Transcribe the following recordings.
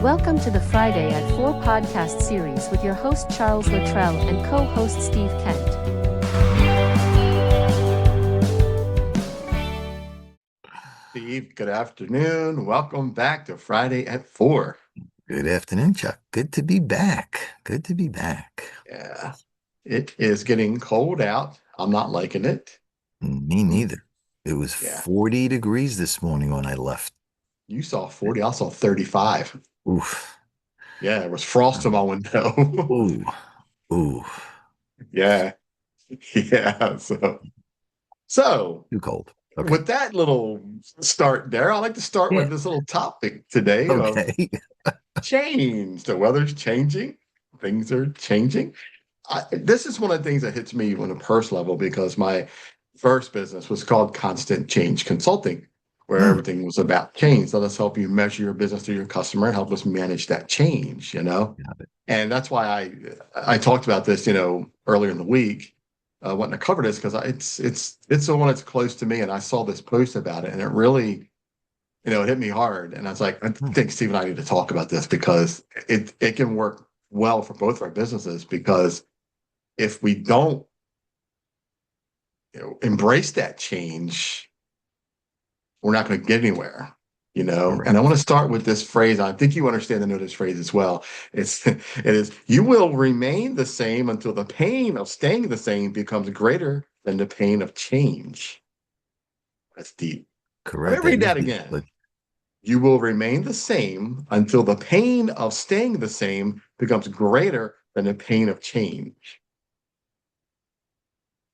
Welcome to the Friday at 4 podcast series with your host Charles Luttrell and co-host Steve Kent. Steve, good afternoon. Welcome back to Friday at 4. Good afternoon, Chuck. Good to be back. Good to be back. Yeah, it is getting cold out. I'm not liking it. Me neither. It was Yeah, 40 degrees this morning when I left. you saw 40. I saw 35. Oof. Yeah, it was frost in my window. Ooh. Ooh. Yeah, yeah. So Too cold. Okay. with that little start there, I'd like to start Yeah. with this little topic today of Okay. change. The weather's changing. Things are changing. This is one of the things that hits me on a personal level because my first business was called Constant Change Consulting, where Hmm. everything was about change. So let's help you measure your business through your customer and help us manage that change, Got it. And that's why I talked about this, earlier in the week. Wanting to cover this because it's the one that's close to me, and I saw this post about it, and it really, it hit me hard. And I was like, I Hmm. think Steve and I need to talk about this because it can work well for both of our businesses because if we don't embrace that change, we're not going to get anywhere. And I Correct. want to start with this phrase. I think you understand the know this phrase as well. It is you will remain the same until the pain of staying the same becomes greater than the pain of change. That's deep. Let me Correct. That read is that deep. again. But You will remain the same until the pain of staying the same becomes greater than the pain of change.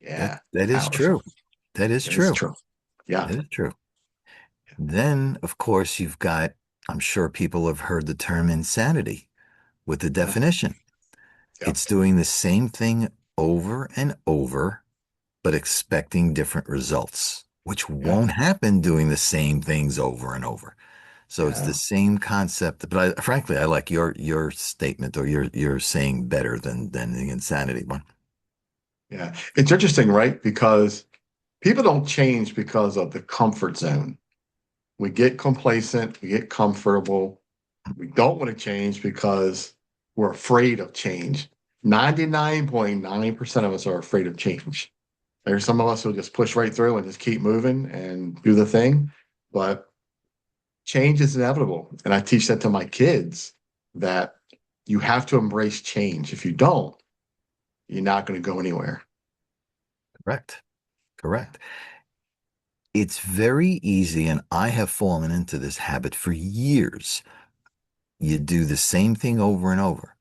that Yeah, that is powerful. true. That is That is true. true. Yeah. That is true. Then, of course, you've got, I'm sure people have heard the term insanity with the Yeah. definition. Yeah. It's doing the same thing over and over but expecting different results, which Yeah. won't happen doing the same things over and over. So it's the Yeah. same concept, but frankly, I like your statement or your saying better than the insanity one. Yeah. It's interesting, right? Because people don't change because of the comfort zone. We get complacent, we get comfortable. We don't want to change because we're afraid of change. 99.9% of us are afraid of change. There's some of us who just push right through and just keep moving and do the thing. But change is inevitable. And I teach that to my kids that you have to embrace change. If you don't, you're not going to go anywhere. Correct. Correct. It's very easy, and I have fallen into this habit for years. You do the same thing over and over.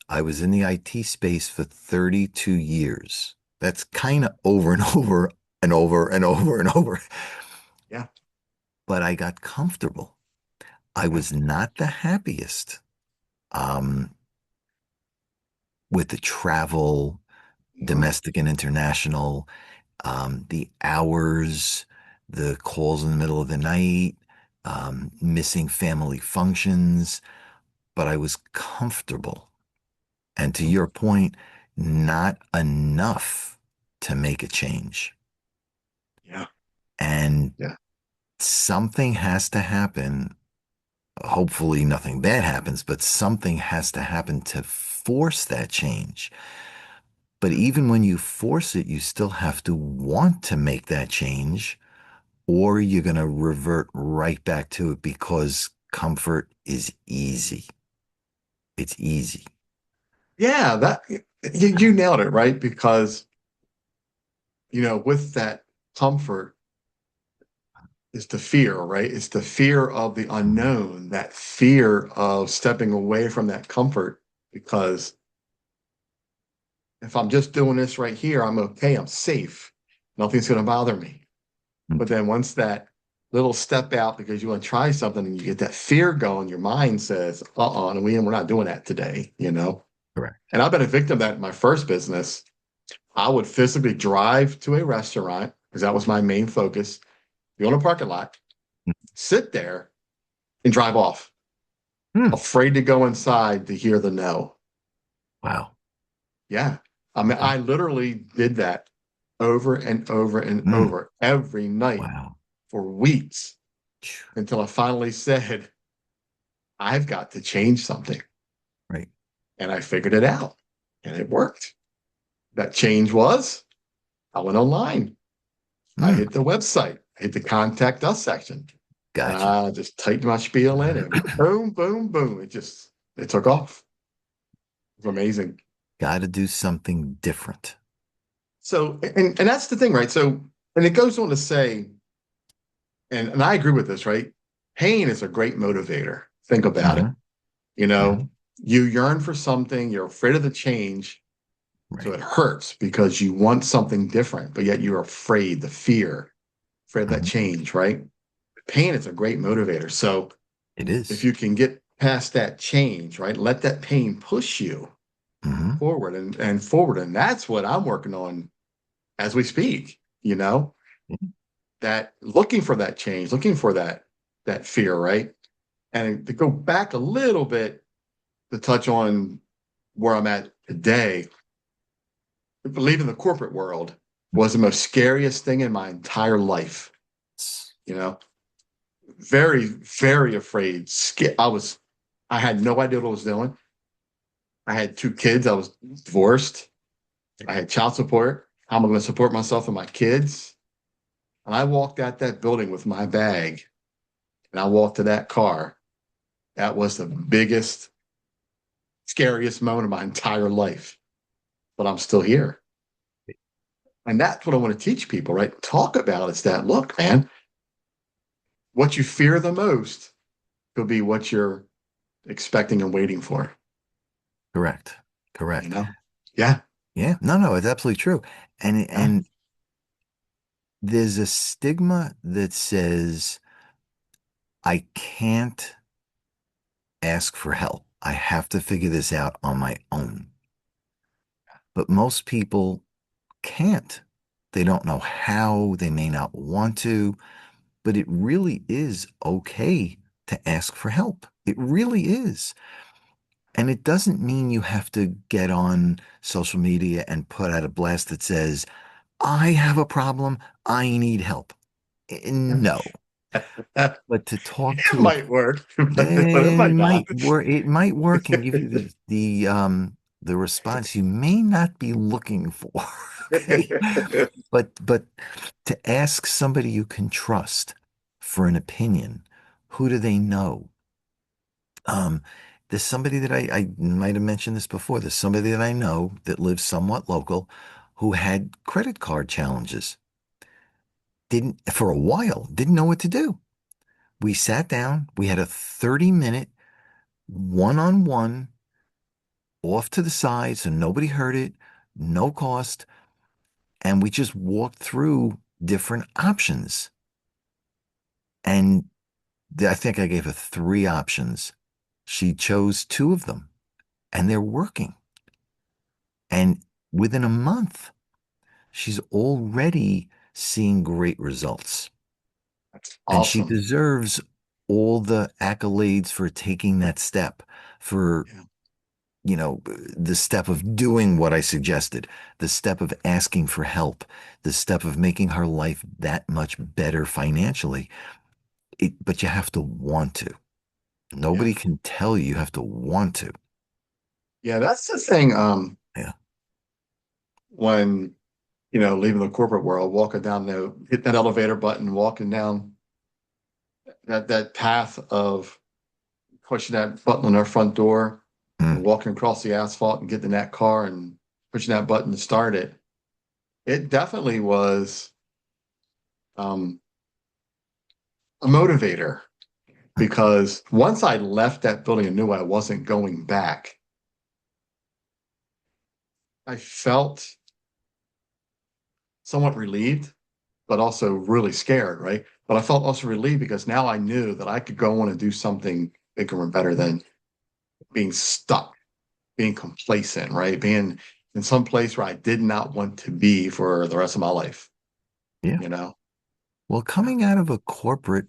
I was in the IT space for 32 years. That's kind of over and over and over and over and over. Yeah. But I got comfortable. I Yeah. was not the happiest um, with the travel, No. domestic and international, the hours, the calls in the middle of the night, missing family functions, but I was comfortable. And to your point, not enough to make a change. Yeah. And Yeah. something has to happen. Hopefully, nothing bad happens, but something has to happen to force that change. But even when you force it, you still have to want to make that change, or you're going to revert right back to it because comfort is easy. It's easy. Yeah, that you nailed it, right? Because, with that comfort is the fear, right? It's the fear of the Mhm. unknown, that fear of stepping away from that comfort. Because if I'm just doing this right here, I'm okay, I'm safe. Nothing's going to bother me. But then once that little step out because you want to try something and you get that fear going, your mind says, and we're not doing that today. Correct. And I've been a victim of that in my first business. I would physically drive to a restaurant because that was my main focus, be on a parking lot, sit there, and drive off, Hmm. afraid to go inside to hear the no. Wow. Yeah. I mean, I literally did that over and over and Hmm. over every night Wow. for weeks until I finally said, I've got to change something. Right. And I figured it out and it worked. That change was I went online. I Mm, hit the website, I hit the contact us section, and gotcha. I just typed my spiel in and boom, boom, boom. It took off. It was amazing. Got to do something different. So, and that's the thing, right? So, and it goes on to say, and I agree with this, right? Pain is a great motivator. Think about it. Hmm. You Hmm. know, you yearn for something, you're afraid of the change, so Right. it hurts because you want something different, but yet you're afraid, the fear, afraid of that Hmm. change, right? Pain is a great motivator. So It if is. you can get past that change, right, let that pain push you Hmm. forward and forward. And that's what I'm working on as we speak, that looking for that change, looking for that fear, right? And to go back a little bit to touch on where I'm at today, leaving the corporate world was the most scariest thing in my entire life. You know, very, very afraid. I had no idea what I was doing. I had two kids. I was divorced. I had child support. How am I going to support myself and my kids? And I walked out that building with my bag and I walked to that car. That was the biggest, scariest moment of my entire life. But I'm still here. And that's what I want to teach people, right? Talk about is that look, man, what you fear the most could be what you're expecting and waiting for, Correct. you Correct. know? Yeah. Yeah. No, no, it's absolutely true. And Yeah. and there's a stigma that says I can't ask for help. I have to figure this out on my own. But most people can't. They don't know how, they may not want to, but it really is okay to ask for help. It really is. And it doesn't mean you have to get on social media and put out a blast that says, I have a problem, I need help. No. It But to talk to a might work, but it it might not. might work. It might work and give you the response you may not be looking for. Okay, but to ask somebody you can trust for an opinion, who do they know? Um, there's somebody that I might have mentioned this before. There's somebody that I know that lives somewhat local who had credit card challenges. Didn't for a while, didn't know what to do. We sat down, we had a 30-minute one-on-one off to the side so nobody heard it, no cost, and we just walked through different options. And I think I gave her three options. She chose two of them, and they're working. And within a month, she's already seeing great results. That's And she awesome. deserves all the accolades for taking that step, for Yeah. the step of doing what I suggested, the step of asking for help, the step of making her life that much better financially. But you have to want to. Yeah. Nobody can tell you, you have to want to. Yeah. That's the thing. Yeah. When, leaving the corporate world, walking down hit that elevator button, walking down that path of pushing that button on our front door and Mm, walking across the asphalt and getting in that car and pushing that button to start it. It definitely was um, a motivator because once I left that building and knew I wasn't going back, I felt somewhat relieved, but also really scared, right? But I felt also relieved because now I knew that I could go on and do something bigger and better than being stuck, being complacent, right? Being in some place where I did not want to be for the rest of my life, yeah. you know? Well, Yeah. coming out of a corporate,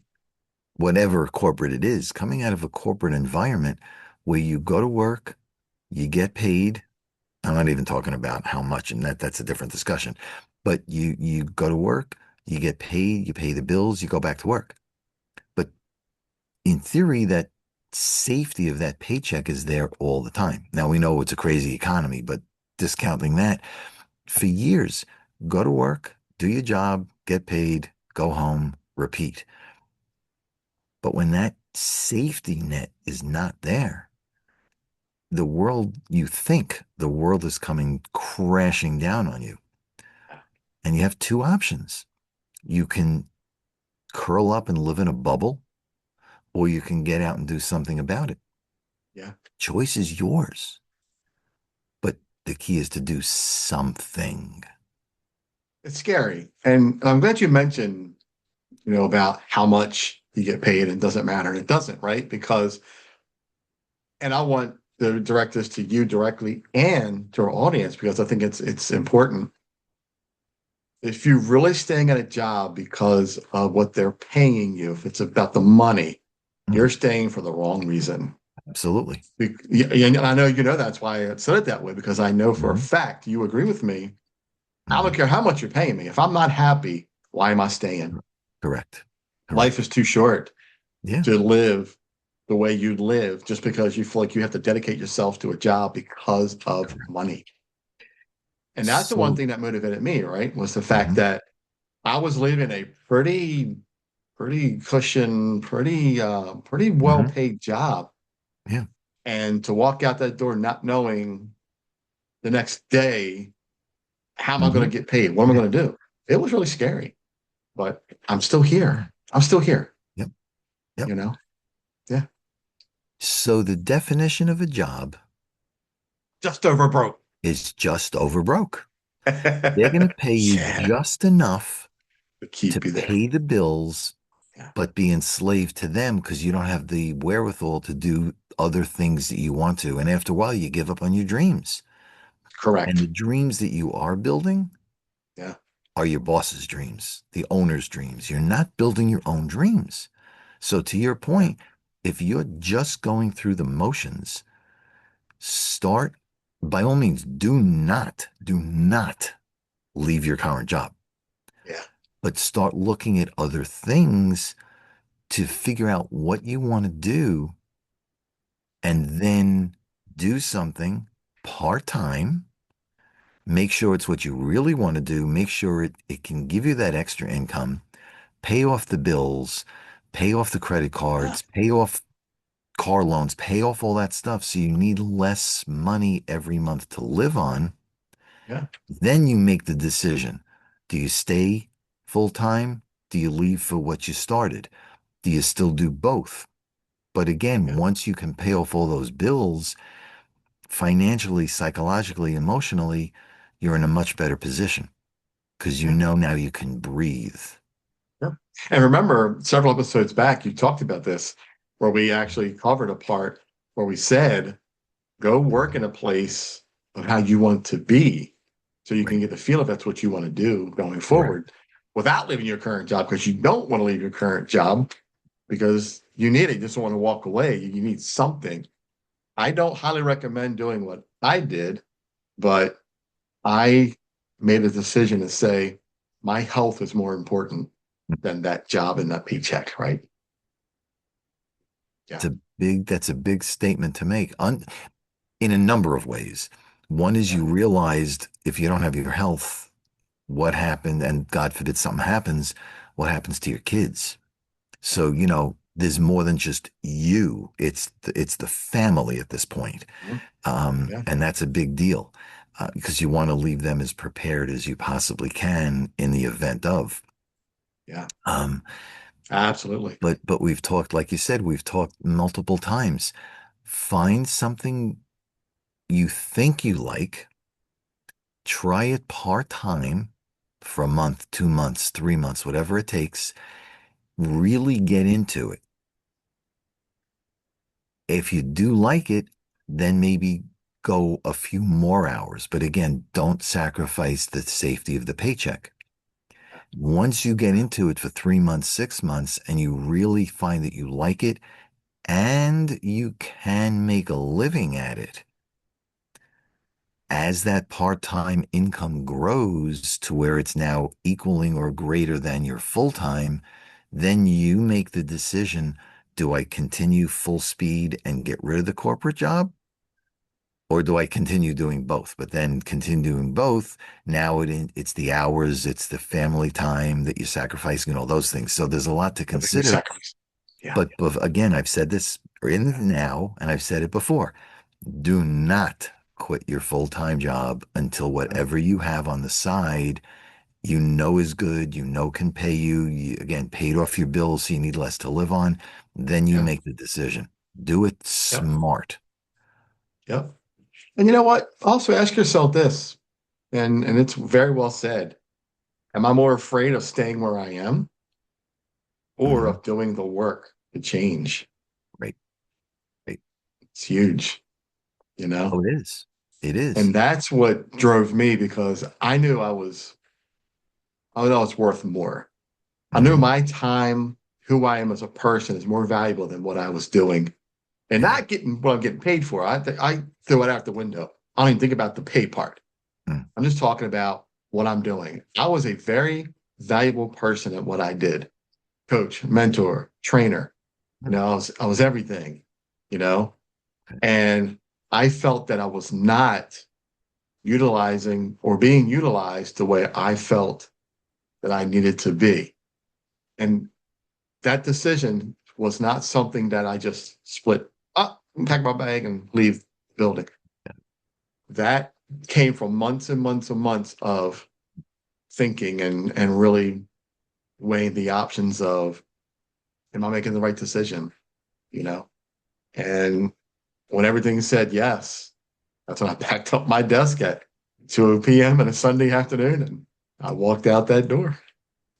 whatever corporate it is, coming out of a corporate environment where you go to work, you get paid. I'm not even talking about how much, and that's a different discussion. But you go to work, you get paid, you pay the bills, you go back to work. But in theory, that safety of that paycheck is there all the time. Now we know it's a crazy economy, but discounting that, for years, go to work, do your job, get paid, go home, repeat. But when that safety net is not there, you think the world is coming crashing down on you. And you have two options. You can curl up and live in a bubble, or you can get out and do something about it. Yeah. Choice is yours. But the key is to do something. It's scary. And I'm glad you mentioned, about how much you get paid and it doesn't matter. And it doesn't, right? Because, and I want to direct this to you directly and to our audience because I think it's important. If you're really staying at a job because of what they're paying you, if it's about the money, you're Mhm. staying for the wrong reason. Absolutely. Yeah, and I know that's why I said it that way, because I know for a Mhm. fact you agree with me. I don't Mhm. care how much you're paying me. If I'm not happy, why am I staying? Correct. Life Correct. is too short Yeah. to live the way you live just because you feel like you have to dedicate yourself to a job because of Correct. money. And that's the one So, thing that motivated me, right? Was the fact mhm. that I was living a pretty cushion, pretty well Mhm. paid job. Yeah. And to walk out that door not knowing the next day, how am I going Mhm. to get paid? What am I Yeah. going to do? It was really scary, but I'm still here. I'm still here, Yep. Yep. you know? Yeah. So the definition of a job Just over broke. is just over broke. They're going to pay you Yeah. just enough To to keep you there. pay the bills, Yeah. but be enslaved to them because you don't have the wherewithal to do other things that you want to. And after a while, you give up on your dreams. And the Correct. dreams that you are building Yeah. are your boss's dreams, the owner's dreams. You're not building your own dreams. So, to your Yeah. point, if you're just going through the motions, start by all means, do not leave your current job, Yeah. but start looking at other things to figure out what you want to do and then do something part time. Make sure it's what you really want to do. Make sure it can give you that extra income, pay off the bills, pay off the credit Yeah. cards, pay off car loans, pay off all that stuff. So you need less money every month to live on. Yeah. Then you make the decision. Do you stay full time? Do you leave for what you started? Do you still do both? But again, Yeah. once you can pay off all those bills financially, psychologically, emotionally, you're in a much better position because you Yeah. know now you can breathe. Yeah. And remember, several episodes back, you talked about this, where we actually covered a part where we said, go work in a place of how you want to be so you can Right. get the feel if that's what you want to do going Correct. forward without leaving your current job, because you don't want to leave your current job because you need it. You just don't want to walk away. You need something. I don't highly recommend doing what I did, but I made a decision to say my health is more important than that job and that paycheck, right? Yeah. That's a big statement to make in a number of ways. One is Yeah. you realized if you don't have your health, what happened, and God forbid something happens, what happens to your kids? Yeah. So, there's more than just you. It's the family at this point. Mhm. Yeah. And that's a big deal because you want to leave them as prepared as you possibly can in the event of. Yeah. Um, Absolutely. but we've talked, like you said, we've talked multiple times. Find something you think you like, try it part time for a month, 2 months, 3 months, whatever it takes. Really get into it. If you do like it, then maybe go a few more hours. But again, don't sacrifice the safety of the paycheck. Once you get into it for 3 months, 6 months, and you really find that you like it and you can make a living at it, as that part time income grows to where it's now equaling or greater than your full time, then you make the decision, Do I continue full speed and get rid of the corporate job? Or do I continue doing both? But then continue doing both, now it's the hours, it's the family time that you're sacrificing and all those things. So there's a lot to Everything you consider. sacrifice. Yeah. But again, I've said this in now, and I've said it before. Do not quit your full-time job until Yeah. whatever you have on the side you know is good, you know can pay you, again, paid off your bills so you need less to live on, then you Yeah. make the decision. Do it Yep. smart. Yep. And you know what? Also ask yourself this, and it's very well said. Am I more afraid of staying where I am or Mhm. of doing the work to change? Right, right. It's huge, you know? Oh, it is. It is. And that's what drove me because I knew I was worth more. I knew Hmm. my time, who I am as a person, is more valuable than what I was doing. And Yeah. not getting what I'm getting paid for. I throw it out the window. I don't even think about the pay part. Mm. I'm just talking about what I'm doing. I was a very valuable person at what I did. Coach, mentor, trainer. Mm. I was everything, you know, Okay. and I felt that I was not utilizing or being utilized the way I felt that I needed to be. And that decision was not something that I just split up, pack my bag and leave the building. That came from months and months and months of thinking and really weighing the options of, am I making the right decision? You know, and when everything said yes, that's when I packed up my desk at 2 p.m. on a Sunday afternoon and I walked out that door,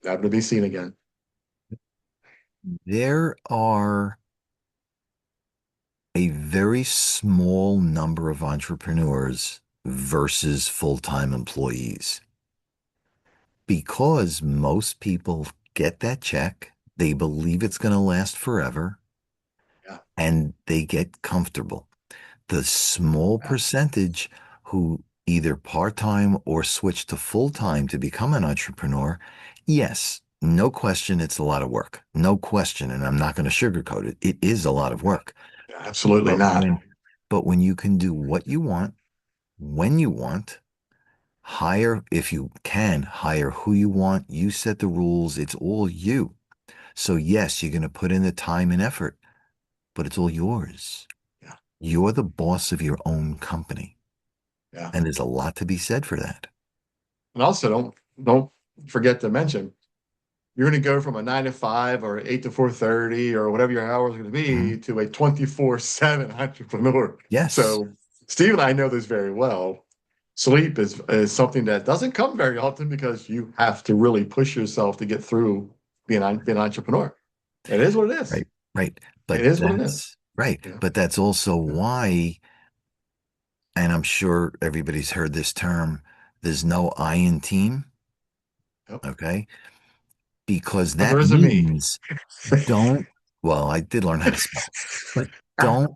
never to be seen again. There are a very small number of entrepreneurs versus full-time employees because most people get that check, they believe it's going to last forever, Yeah, and they get comfortable. The small yeah, percentage who either part-time or switch to full-time to become an entrepreneur, yes, no question, it's a lot of work. No question, and I'm not going to sugarcoat it. It is a lot of work. yeah, absolutely But not. when you can do what you want, when you want, hire if you can, hire who you want, you set the rules, it's all you. So yes, you're going to put in the time and effort, but it's all yours. Yeah, You're the boss of your own company. yeah. And there's a lot to be said for that. And also don't forget to mention you're going to go from a 9 to 5 or 8 to 4:30 or whatever your hours are going to Mhm. be to a 24/7 entrepreneur. Yes. So Steve and I know this very well. Sleep is something that doesn't come very often because you have to really push yourself to get through being an entrepreneur. It is what it is. Right. Right. It But is what it is. that's right. Yeah. But that's also Yeah. why, and I'm sure everybody's heard this term, there's no I in team. Yep. Okay. Because But there that is a me. means don't, well, I did learn how to spell, but don't,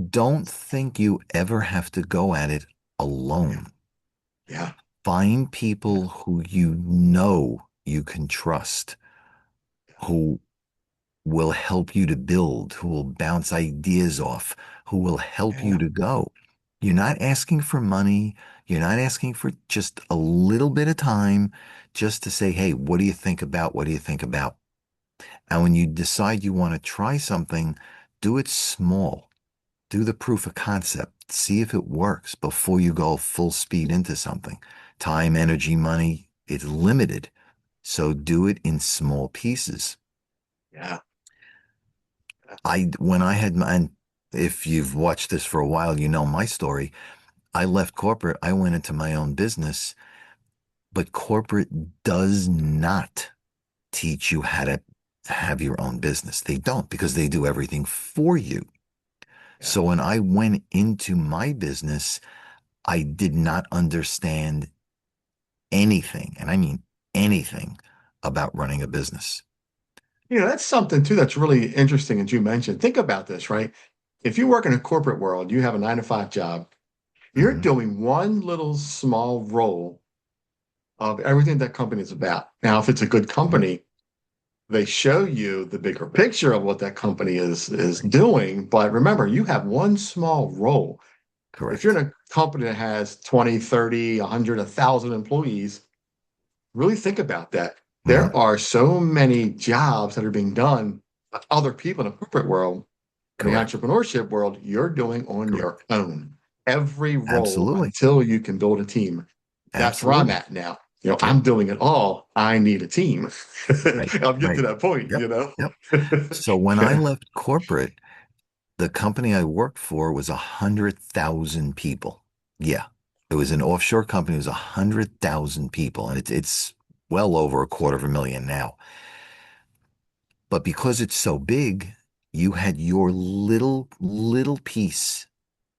don't think you ever have to go at it Yeah. alone. Yeah. Find Yeah. people who you know you can trust, who will help you to build, who will bounce ideas off, who will help you Yeah. to go. You're not asking for money. You're not asking for just a little bit of time just to say, hey, what do you think about? What do you think about? And when you decide you want to try something, do it small. Do the proof of concept. See if it works before you go full speed into something. Time, energy, money, it's limited. So do it in small pieces. Yeah. When I had my, and if you've watched this for a while, you know my story. I left corporate, I went into my own business, but corporate does not teach you how to have your own business. They don't because they do everything for you. Yeah. So when I went into my business, I did not understand anything, and I mean anything about running a business. That's something too that's really interesting that you mentioned. Think about this, right? If you work in a corporate world, you have a 9 to 5 job, you're Hmm. doing one little small role of everything that company is about. Now, if it's a good company, they show you the bigger picture of what that company is doing. But remember, you have one small role. If you're Correct. in a company that has 20, 30, 100, 1,000 employees, really think about that. Hmm. There are so many jobs that are being done by other people in the corporate world, but in the Correct. entrepreneurship world, you're doing on Correct. your own. Every role Absolutely. until you can build a team. That's where I'm Absolutely. at now. You know, Yep. I'm doing it all. I need a team. Right. I'm getting to Right. that point, Yep. you know? Yep. So when I left corporate, the company I worked for was 100,000 people. Yeah. It was an offshore company. It was 100,000 people, and it's well over a quarter of a million now. But because it's so big, you had your little piece,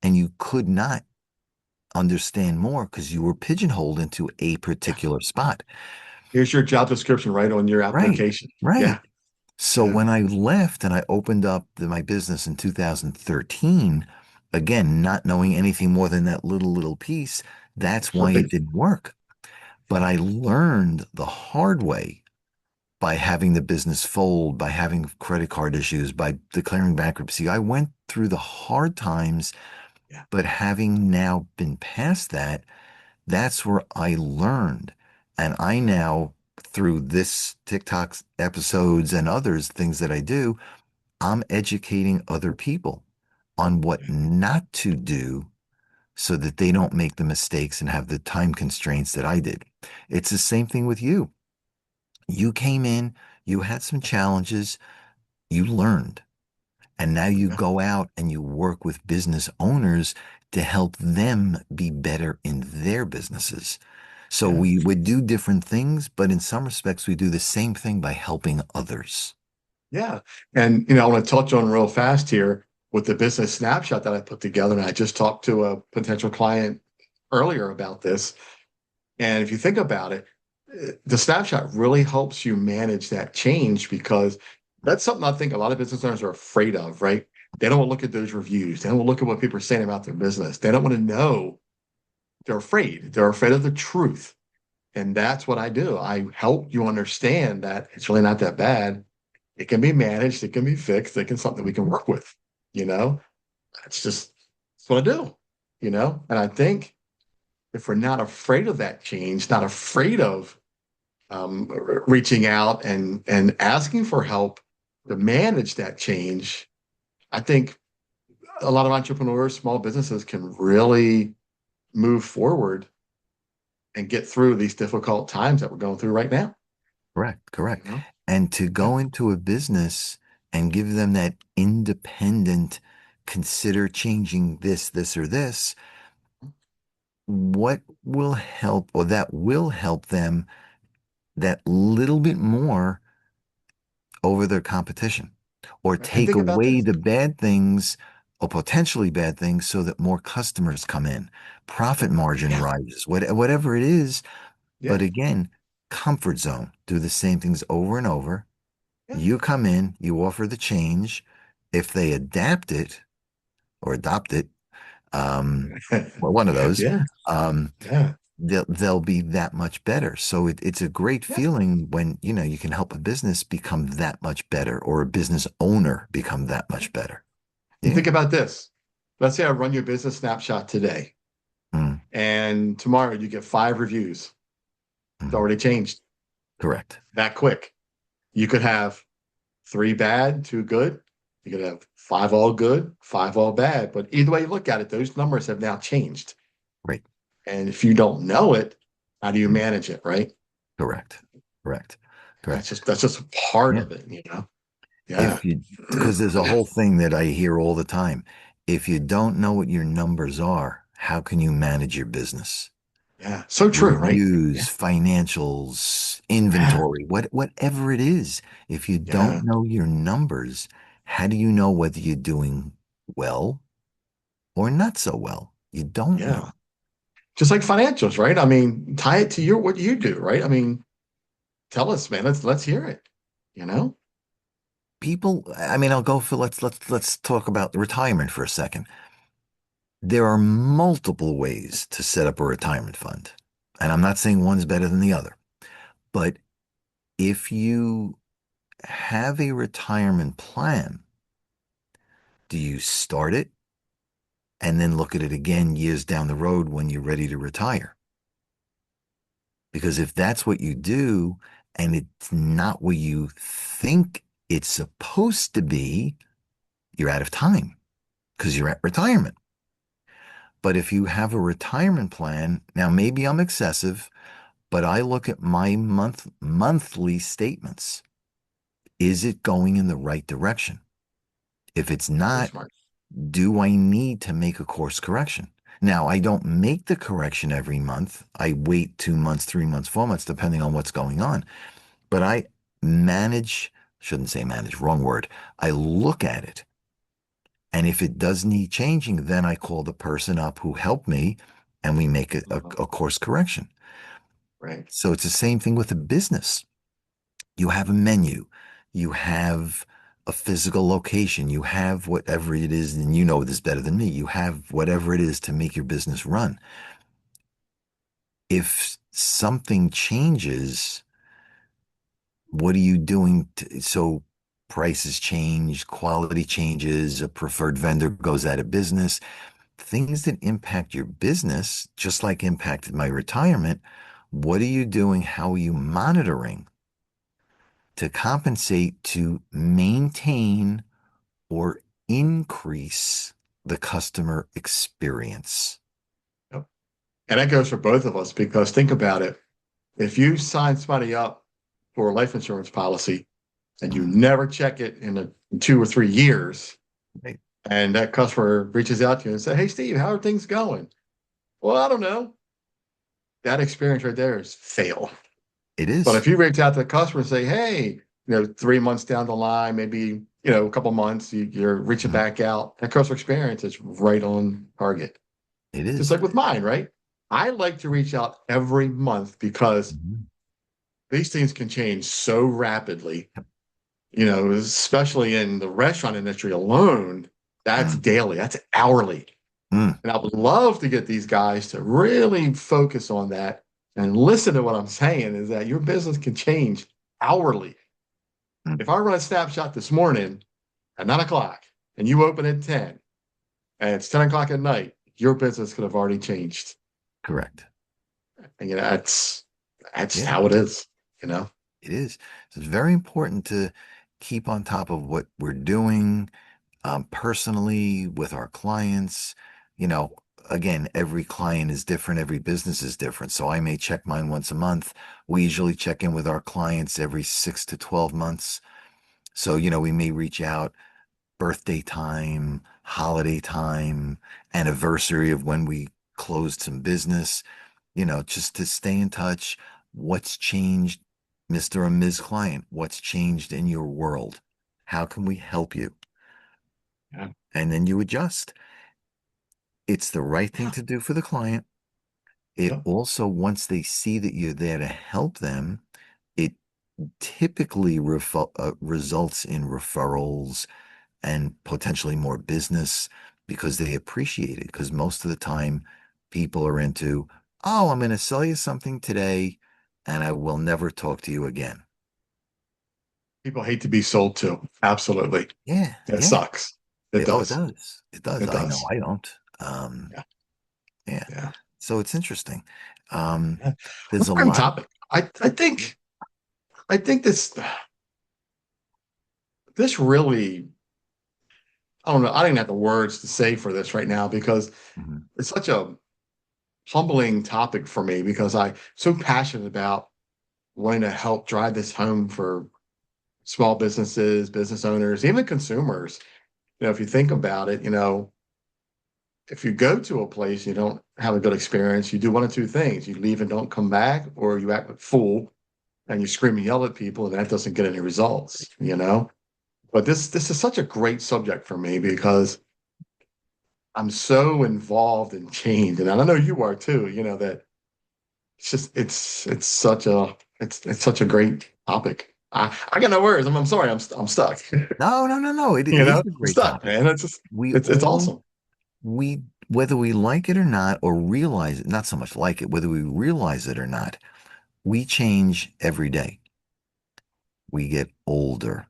and you could not understand more because you were pigeonholed into a Yeah. particular spot. Here's your job description right on your Right. application. Right. Yeah. So Yeah. when I left and I opened up my business in 2013, again, not knowing anything more than that little piece, that's why it Right. didn't work. But I learned the hard way by having the business fold, by having credit card issues, by declaring bankruptcy. I went through the hard times, Yeah. but having now been past that, that's where I learned. And I now, through this TikTok episodes and others, things that I do, I'm educating other people on what not to do so that they don't make the mistakes and have the time constraints that I did. It's the same thing with you. You came in, you had some challenges, you learned, and now you Yeah. go out and you work with business owners to help them be better in their businesses. So Yeah. we would do different things, but in some respects, we do the same thing by helping others. Yeah. And, I want to touch on real fast here with the business snapshot that I put together. And I just talked to a potential client earlier about this. And if you think about it, the snapshot really helps you manage that change because that's something I think a lot of business owners are afraid of, right? They don't want to look at those reviews. They don't want to look at what people are saying about their business. They don't want to know. They're afraid. They're afraid of the truth. And that's what I do. I help you understand that it's really not that bad. It can be managed, it can be fixed, it can something we can work with, you know? It's just that's what I do, And I think if we're not afraid of that change, not afraid of reaching out and asking for help to manage that change, I think a lot of entrepreneurs, small businesses can really move forward and get through these difficult times that we're going through right now. Correct, You correct. know? And to Yeah. go into a business and give them that independent, consider changing this, or this, what will help, or that will help them that little bit more over their competition, or And take think about away this. the bad things or potentially bad things so that more customers come in, profit margin Yeah, rises, whatever it is. But yeah, again, comfort zone, do the same things over and over. yeah. You come in, you offer the change. If they adapt it or adopt it, um, well, one of those, Yeah, um, yeah, they'll be that much better. So it's a great yeah. feeling when you can help a business become that much better, or a business owner become that much better. And Yeah. think about this. Let's say I run your business snapshot today, Mm, and tomorrow you get 5 reviews. It's mhm. already changed Correct. that quick. You could have 3 bad, 2 good. You could have 5 all good, 5 all bad. But either way you look at it, those numbers have now changed. Right. And if you don't know it, how do you Mm, manage it, right? correct. Correct. Correct. That's just a part Yeah. of it. Yeah, Because there's a whole thing that I hear all the time. If you don't know what your numbers are, how can you manage your business? yeah. So true, right? Reviews, Yeah, financials, yeah, inventory, whatever it is. If you don't yeah, know your numbers, how do you know whether you're doing well or not so well? You don't yeah. know. Just like financials, right? I mean, tie it to your what you do, right? I mean, tell us, man. Let's hear it. You know? People, I mean, I'll go for let's talk about retirement for a second. There are multiple ways to set up a retirement fund. And I'm not saying one's better than the other. But if you have a retirement plan, do you start it and then look at it again years down the road when you're ready to retire? Because if that's what you do and it's not what you think it's supposed to be, you're out of time because you're at retirement. But if you have a retirement plan, now maybe I'm excessive, but I look at my monthly statements. Is it going in the right direction? If it's Very not, smart. do I need to make a course correction? Now, I don't make the correction every month. I wait 2 months, 3 months, 4 months, depending on what's going on. But I manage, shouldn't say manage, wrong word. I look at it. And if it does need changing, then I call the person up who helped me and we make a course correction. Right. So it's the same thing with a business. You have a menu, you have a physical location, you have whatever it is, and you know this better than me. You have whatever it is to make your business run. If something changes, what are you doing so prices change, quality changes, a preferred vendor goes out of business, things that impact your business, just like impacted my retirement. What are you doing? How are you monitoring to compensate to maintain or increase the customer experience? Yep. And that goes for both of us because think about it. If you sign somebody up for a life insurance policy and you Mhm. never check it in 2 or 3 years, Right. and that customer reaches out to you and say, "Hey, Steve, how are things going?" Well, I don't know. That experience right there is fail. It But is. if you reach out to the customer and say, "Hey, 3 months down the line, maybe a couple months, you're reaching Mhm. back out," that customer experience is right on target. It Just is. like with mine, right? I like to reach out every month because Mhm. these things can change so rapidly, especially in the restaurant industry alone. That's Mm. daily, that's hourly. Mm. And I would love to get these guys to really focus on that and listen to what I'm saying is that your business can change hourly. Mm. If I run a snapshot this morning at 9 o'clock and you open at 10 and it's 10 o'clock at night, your business could have already changed. Correct. And that's Yeah, how it is, you know. it is. So it's very important to keep on top of what we're doing, personally with our clients. You know, again, every client is different, every business is different. So I may check mine once a month. We usually check in with our clients every 6 to 12 months. So, we may reach out birthday time, holiday time, anniversary of when we closed some business, just to stay in touch. What's changed, Mr. or Ms. Client? What's changed in your world? How can we help you? Yeah. And then you adjust. It's the right thing Yeah. to do for the client. It Yeah. also, once they see that you're there to help them, it typically results in referrals and potentially more business because they appreciate it. Because most of the time, people are into, oh, I'm going to sell you something today and I will never talk to you again. People hate to be sold to. Absolutely. Yeah, It yeah. sucks. It Oh, it does. does. It does. It I know does. I don't. Um, Yeah. yeah. Yeah. So it's interesting. Um, Yeah. there's a We're on lot of, topic. I think this really, I don't know. I don't even have the words to say for this right now because Mhm. it's such a humbling topic for me because I'm so passionate about wanting to help drive this home for small businesses, business owners, even consumers. If you think about it, if you go to a place you don't have a good experience, you do one of two things: you leave and don't come back, or you act like a fool and you scream and yell at people, and that doesn't get any results. But this is such a great subject for me because I'm so involved in change, and I know you are too. That it's such a great topic. I got no words. I'm sorry. I'm stuck. no, no, no, no. It is a I'm great stuck, topic. man. It's just We it's all, awesome. whether we like it or not, or realize it, not so much like it, whether we realize it or not, we change every day. we get older.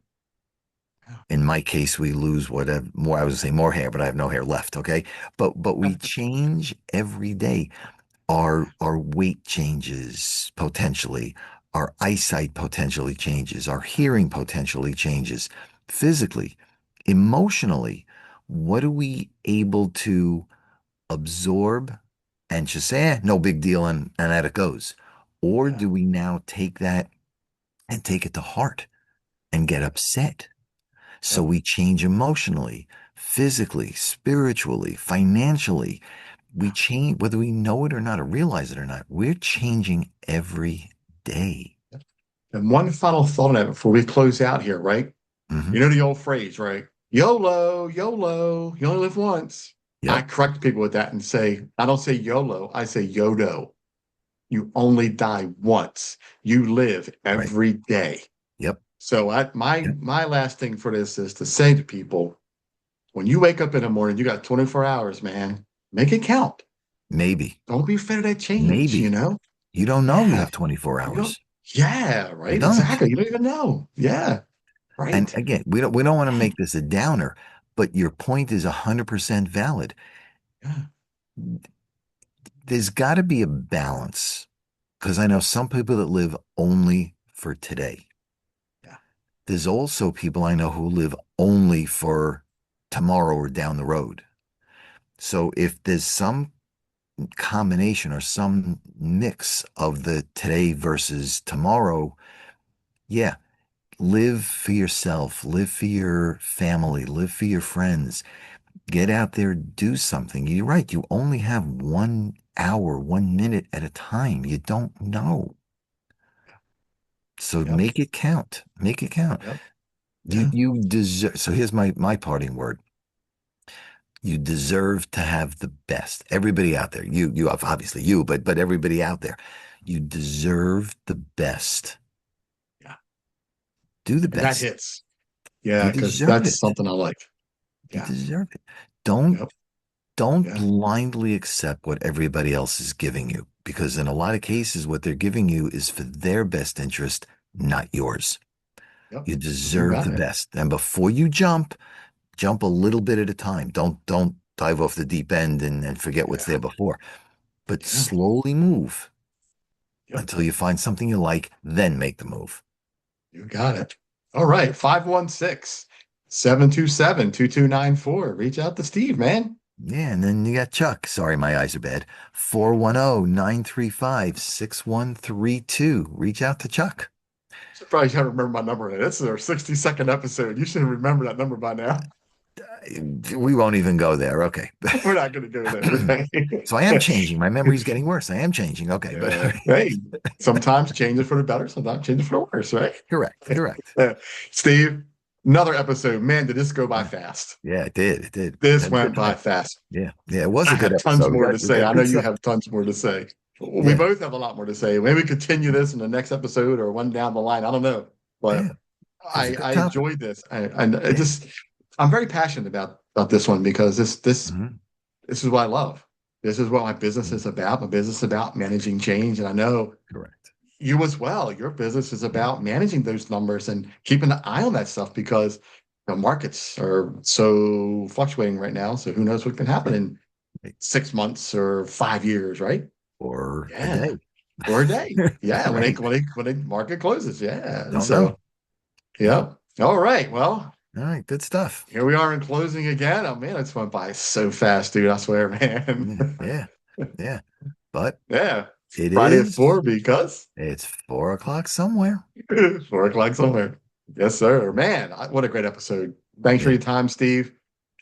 In my case, we lose whatever more. I was gonna say more hair, but I have no hair left. Okay, but we change every day. Our weight changes potentially. Our eyesight potentially changes. Our hearing potentially changes. Physically, emotionally, what are we able to absorb and just say, no big deal, and that it goes? Or Yeah. do we now take that and take it to heart and get upset? So Yep. we change emotionally, physically, spiritually, financially. We Yeah. change, whether we know it or not, or realize it or not, we're changing every day. And one final thought on that before we close out here, right? Hmm. You know the old phrase, right? YOLO, YOLO, you only live once. I Yep. correct people with that and say, I don't say YOLO, I say YODO. You only die once. You live Right. every day. Yep. So my Yep. my last thing for this is to say to people, when you wake up in the morning, you got 24 hours, man. Make it count. Maybe. Don't be afraid of that change, you Maybe. know? You don't know you Yeah. have 24 You don't, hours. yeah, You right. don't. Exactly. You don't even know. Yeah. And Right. again, we don't want to make this a downer, but your point is 100% valid. Yeah. There's got to be a balance because I know some people that live only for today. Yeah. There's also people I know who live only for tomorrow or down the road. So if there's some combination or some mix of the today versus tomorrow, yeah, live for yourself, live for your family, live for your friends. Get out there, do something. You're right. You only have 1 hour, 1 minute at a time. You don't know. So Yep. make it count. Make it count. Yep. You Yeah. you deserve. So here's my parting word. You deserve to have the best. Everybody out there. You obviously you, but everybody out there. You deserve the best. Yeah. Do the And that best. hits. Yeah, You because deserve that's it. something I like. You Yeah. deserve it. Don't Yep. don't Yeah. blindly accept what everybody else is giving you because in a lot of cases what they're giving you is for their best interest, not yours. Yep. You You deserve got the it. best. And before you jump a little bit at a time. Don't dive off the deep end and forget what's Yeah. there before. But Yeah. slowly move Yep. until you find something you like, then make the move. You got it. All right. 516-727-2294. Reach out to Steve, man. Yeah, and then you got Chuck. Sorry, my eyes are bad. 410-935-6132. Reach out to Chuck. Should probably try to remember my number. This is our 62nd episode. You should remember that number by now. We won't even go there. Okay. We're not going to go there. So I am Right? changing. My memory's getting worse. I am changing. Okay, but Yeah. Hey, sometimes change it for the better, sometimes change it for the worse, right? correct, correct. Steve, another episode. Man, did this go by Yeah, fast? yeah, it did. It did. This Had a good went by time. fast. Yeah, yeah, it was I a good have tons episode. more to We say. got I know good you stuff. have tons more to say. We Yeah, both have a lot more to say. Maybe we continue this in the next episode or one down the line. I don't know, yeah. but It was a good I topic. enjoyed this. And it Yeah. just I'm very passionate about this one because Hmm. this is what I love. This is what my business Hmm. is about. My business is about managing change, and I know Correct. you as well. Your business is Yeah. about managing those numbers and keeping an eye on that stuff because the markets are so fluctuating right now. So who knows what can happen Yeah. in Right. 6 months or 5 years, right? Or a Yeah, day. or a day. Yeah, Right. when the market closes. Yeah. Don't know. So yeah. All right. Well, All right. Good stuff. here we are in closing again. Oh man, it's went by so fast, dude. I swear, man. Yeah. Yeah. Yeah. But Yeah. it Friday at is, 4 because it's 4 o'clock somewhere. 4 o'clock somewhere. Yes, sir. Man, what a great episode. Thanks for Yeah. your time, Steve.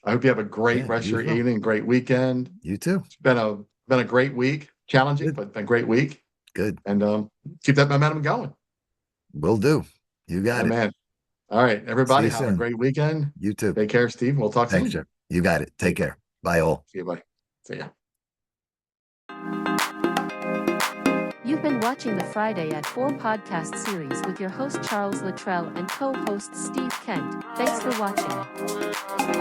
I hope you have a great Yeah. rest of You your as well. evening, great weekend. You too. It's been a great week. Challenging, Good. but a great week. Good. And keep that momentum going. Will do. You Yeah, got it. man. All right, See everybody, you have a soon. great weekend. You too. Take care, Steve. We'll talk Thanks, soon. Jeff. You got it. See Take you. care. Bye all. See you, buddy. See ya. You've been watching the Friday at 4 podcast series with your host Charles Luttrell and co-host Steve Kent. Thanks for watching.